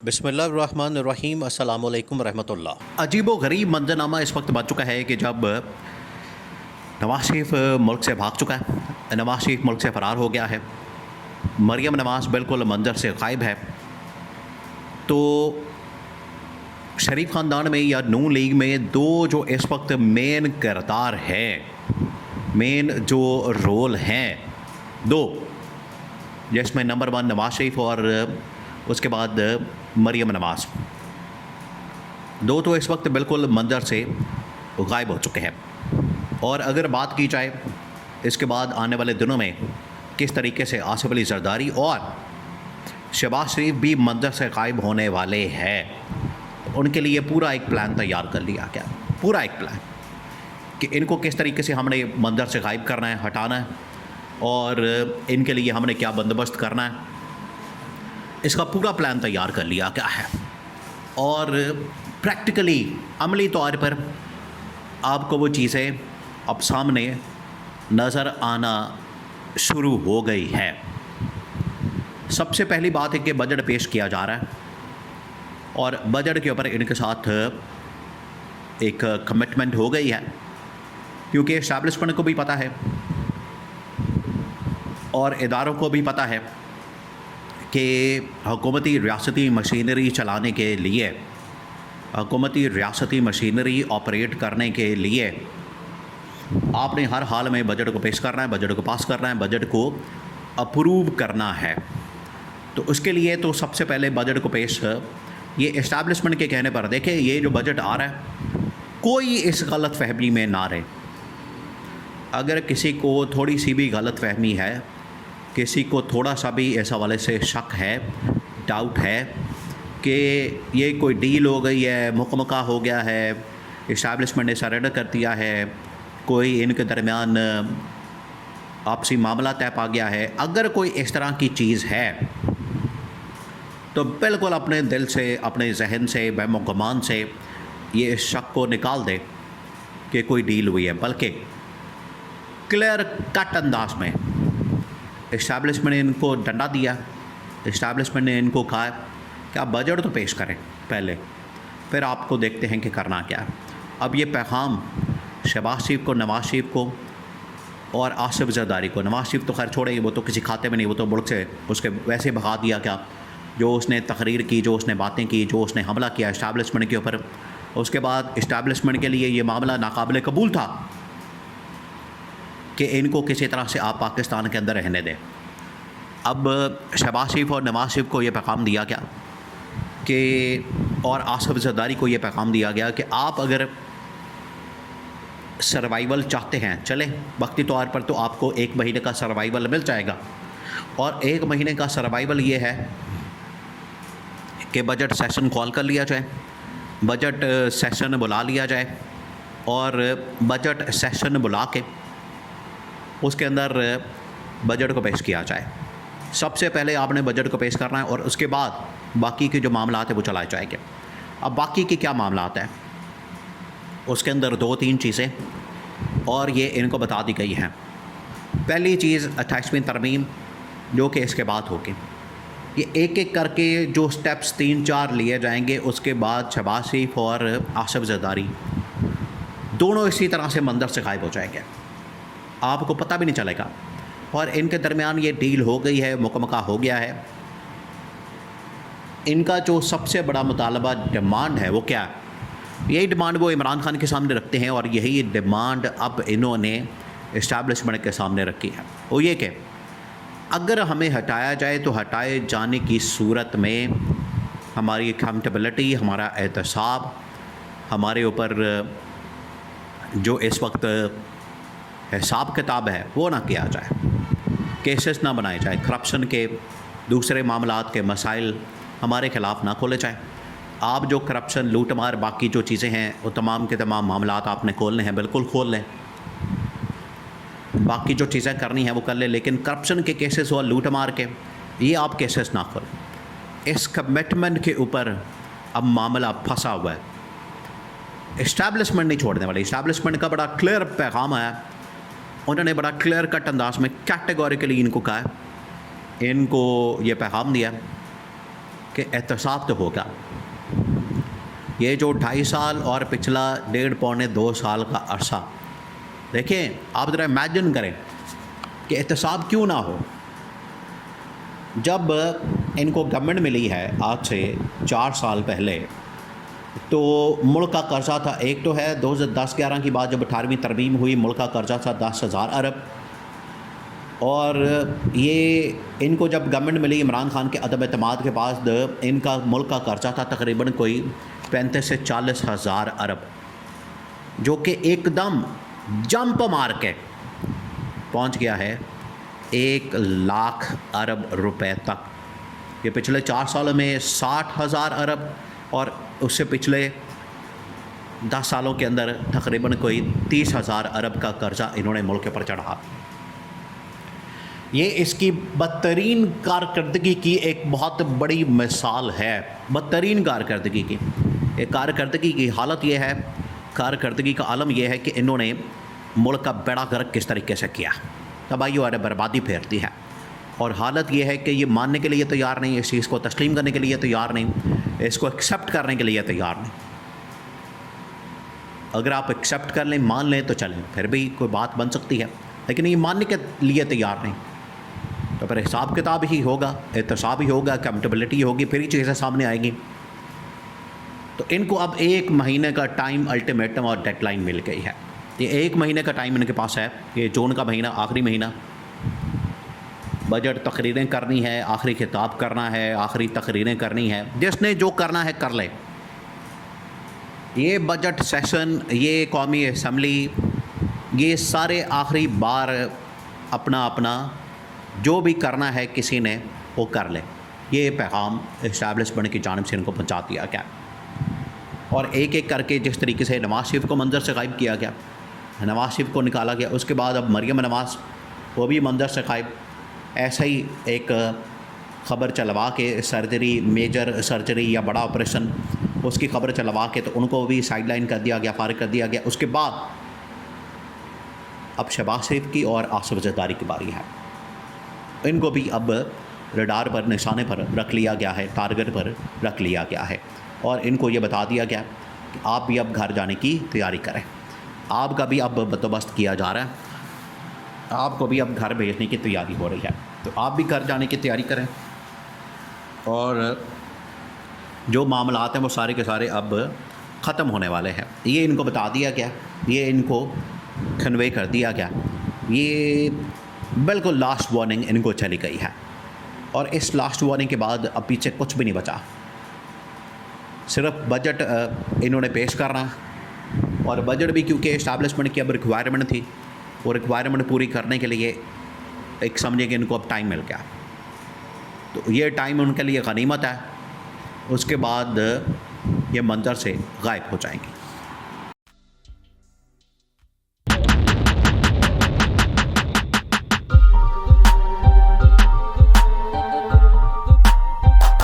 बिस्मिल्लाहिर्रहमानिर्रहीम अस्सलाम वालेकुम रहमतुल्लाह। अजीबो गरीब मंजरनामा इस वक्त बन चुका है कि जब नवाज शरीफ मुल्क से भाग चुका है, नवाज शरीफ मुल्क से फ़रार हो गया है, मरियम नवाज बिल्कुल मंजर से गायब है, तो शरीफ ख़ानदान में या नून लीग में दो जो इस वक्त मेन किरदार हैं, मेन जो रोल हैं, दो, जिसमें नंबर 1 नवाज शरीफ और उसके बाद मरियम नवाज, दो तो इस वक्त बिल्कुल मंजर से गायब हो चुके हैं। और अगर बात की जाए इसके बाद आने वाले दिनों में किस तरीके से आसिफ अली जरदारी और शहबाज शरीफ भी मंजर से गायब होने वाले हैं, उनके लिए पूरा एक प्लान तैयार कर लिया गया, पूरा एक प्लान कि इनको किस तरीके से हमने मंजर से गायब करना है, हटाना है, और इनके लिए हमने क्या बंदोबस्त करना है, इसका पूरा प्लान तैयार कर लिया गया है। और प्रैक्टिकली अमली तौर पर आपको वो चीज़ें अब सामने नज़र आना शुरू हो गई है। सबसे पहली बात है कि बजट पेश किया जा रहा है और बजट के ऊपर इनके साथ एक कमिटमेंट हो गई है, क्योंकि एस्टैब्लिशमेंट को भी पता है और इदारों को भी पता है कि हुकूमती रियासती मशीनरी चलाने के लिए, हुकूमती रियासती मशीनरी ऑपरेट करने के लिए आपने हर हाल में बजट को पेश करना है, बजट को पास करना है, बजट को अप्रूव करना है। तो उसके लिए तो सबसे पहले बजट को पेश, ये इस्टेब्लिशमेंट के कहने पर, देखें ये जो बजट आ रहा है कोई इस गलत फहमी में ना रहे। अगर किसी को थोड़ी सी भी गलत फहमी है, किसी को थोड़ा सा भी इस हवाले से शक है, डाउट है कि ये कोई डील हो गई है, मुकमका हो गया है, इस्टेब्लिशमेंट ने सरेंडर कर दिया है, कोई इनके दरमियान आपसी मामला तय पा गया है, अगर कोई इस तरह की चीज़ है तो बिल्कुल अपने दिल से, अपने जहन से, वहम गुमान से ये इस शक को निकाल दे कि कोई डील हुई है। बल्कि क्लियर कट अंदाज में इस्टेब्लिशमेंट ने इनको डंडा दिया, इस्टेब्लिशमेंट ने इनको कहा कि आप बजट तो पेश करें पहले, फिर आपको देखते हैं कि करना क्या है। अब ये पैगाम शहबाज शरीफ को, नवाज शरीफ को और आसिफ जरदारी को, नवाज शरीफ तो खैर छोड़ेंगे, वो तो किसी खाते में नहीं, वो तो मुल्क से उसके वैसे भगा दिया क्या, जो उसने तकरीर की, जो उसने बातें की, जो उसने हमला किया इस्टेब्लिशमेंट के ऊपर, उसके बाद इस्टेब्लिशमेंट के लिए ये मामला नाकाबिल कबूल था कि इनको किसी तरह से आप पाकिस्तान के अंदर रहने दें। अब शहबाज शरीफ और नवाज शरीफ को ये पैगाम दिया गया कि, और आसिफ जरदारी को ये पैगाम दिया गया कि आप अगर सर्वाइवल चाहते हैं, चले वक्ती तौर पर तो आपको 1 महीने का सर्वाइवल मिल जाएगा, और 1 महीने का सर्वाइवल ये है कि बजट सेशन कॉल कर लिया जाए, बजट सेशन बुला लिया जाए, और बजट सेशन बुला के उसके अंदर बजट को पेश किया जाए। सबसे पहले आपने बजट को पेश करना है और उसके बाद बाकी के जो मामला हैं वो चलाए जाएंगे। अब बाकी के क्या मामला हैं, उसके अंदर 2-3 चीज़ें और ये इनको बता दी गई हैं। पहली चीज़ 28वीं तरमीम, जो कि इसके बाद होगी, ये एक एक करके जो स्टेप्स 3-4 लिए जाएंगे, उसके बाद शहबाज शरीफ और आसिफ जरदारी दोनों इसी तरह से मंजर से गायब हो जाएंगे, आपको पता भी नहीं चलेगा, और इनके दरमियान ये डील हो गई है, मुकम्मल हो गया है। इनका जो सबसे बड़ा मुतालबा डिमांड है वो क्या है, यही डिमांड वो इमरान खान के सामने रखते हैं, और यही डिमांड अब इन्होंने इस्टेब्लिशमेंट के सामने रखी है। वो ये कि अगर हमें हटाया जाए तो हटाए जाने की सूरत में हमारी अकाउंटेबिलिटी, हमारा एहतसाब, हमारे ऊपर जो इस वक्त हिसाब किताब है वो ना किया जाए, केसेस ना बनाए जाए, करप्शन के दूसरे मामलात के मसाइल हमारे ख़िलाफ़ ना खोले जाए। आप जो करप्शन, लूट मार, बाकी जो चीज़ें हैं वो तमाम के तमाम मामलात आपने खोलने हैं, बिल्कुल खोल लें, बाकी जो चीज़ें करनी है वो कर लें, लेकिन करप्शन के केसेस और लूट मार के ये आप केसेस ना खोलें। इस कमिटमेंट के ऊपर अब मामला फंसा हुआ है, इस्टेब्लिशमेंट नहीं छोड़ने वाली। इस्टेब्लिशमेंट का बड़ा क्लियर पैगाम आया, उन्होंने बड़ा क्लियर कट अंदाज में कैटेगोरिकली इनको कहा, इनको ये पैगाम दिया कि एहतसाब तो होगा। ये जो 2.5 साल और पिछला 1.5-2 साल का अरसा, देखें आप ज़रा इमेजिन करें कि एहतसाब क्यों ना हो। जब इनको गवर्नमेंट मिली है आज से 4 साल पहले, तो मुल्क का कर्ज़ा था, एक तो है 2010-11 की बात जब 18वीं तरमीम हुई, मुल्क का कर्ज़ा था 10,000 अरब। और ये इनको जब गवर्नमेंट मिली इमरान खान के अदम एतमाद के बाद, इनका मुल्क का कर्ज़ा था तकरीबन कोई 35 से 40 हज़ार अरब, जो कि एकदम जंप मार के पहुंच गया है 1 लाख अरब रुपए तक। ये पिछले 4 सालों में 60,000 अरब और उससे पिछले 10 सालों के अंदर तकरीबन कोई 30,000 अरब का कर्ज़ा इन्होंने मुल्क के ऊपर चढ़ा। ये इसकी बदतरीन कारकर्दगी की एक बहुत बड़ी मिसाल है, बदतरीन कारकर्दगी की। एक कारकर्दगी की हालत ये है, कारकर्दगी का आलम यह है कि इन्होंने मुल्क का बेड़ा गर्क किस तरीके से किया, तबाही और बर्बादी फेरती है। और हालत यह है कि ये मानने के लिए तैयार नहीं, इस चीज़ को तस्लीम करने के लिए तैयार नहीं, इसको एक्सेप्ट करने के लिए तैयार नहीं। अगर आप एक्सेप्ट कर लें, मान लें तो चलें, फिर भी कोई बात बन सकती है, लेकिन ये मानने के लिए तैयार नहीं, तो फिर हिसाब किताब ही होगा, एहतसाब ही होगा, अकाउंटेबिलिटी होगी, फिर ही चीज़ें सामने आएंगी। तो इनको अब 1 महीने का टाइम अल्टीमेटम और डेडलाइन मिल गई है। ये 1 महीने का टाइम इनके पास है। ये जून का महीना, आखिरी महीना, बजट तकरीरें करनी है, आखिरी खिताब करना है, आखिरी तकरीरें करनी है, जिसने जो करना है कर ले। ये बजट सेशन, ये कौमी असम्बली, ये सारे आखिरी बार अपना अपना जो भी करना है किसी ने वो कर ले। ये पैगाम इस्टेब्लिशमेंट की जानिब से इनको पहुँचा दिया गया। और एक एक करके जिस तरीके से नवाज शरीफ को मंजर से गायब किया गया, नवाज शरीफ को निकाला गया, उसके बाद अब मरियम नवाज वो भी मंजर से गायब। ऐसा ही एक ख़बर चलवा के सर्जरी, मेजर सर्जरी या बड़ा ऑपरेशन, उसकी खबर चलवा के तो उनको भी साइडलाइन कर दिया गया, फारिग कर दिया गया। उसके बाद अब शहबाज शरीफ की और आसिफ ज़रदारी की बारी है। इनको भी अब रडार पर, निशाने पर रख लिया गया है, टारगेट पर रख लिया गया है। और इनको ये बता दिया गया कि आप भी अब घर जाने की तैयारी करें, आपका भी अब बंदोबस्त किया जा रहा है, आपको भी अब घर भेजने की तैयारी हो रही है, तो आप भी घर जाने की तैयारी करें। और जो मामलात हैं वो सारे के सारे अब ख़त्म होने वाले हैं, ये इनको बता दिया गया, ये इनको कन्वे कर दिया गया। ये बिल्कुल लास्ट वार्निंग इनको चली गई है। और इस लास्ट वार्निंग के बाद अब पीछे कुछ भी नहीं बचा, सिर्फ बजट इन्होंने पेश करना। और बजट भी क्योंकि इस्टेब्लिशमेंट की अब रिक्वायरमेंट थी, वो रिक्वायरमेंट पूरी करने के लिए एक समझिए कि इनको अब टाइम मिल गया, तो ये टाइम उनके लिए गनीमत है। उसके बाद ये मंजर से गायब हो जाएंगी।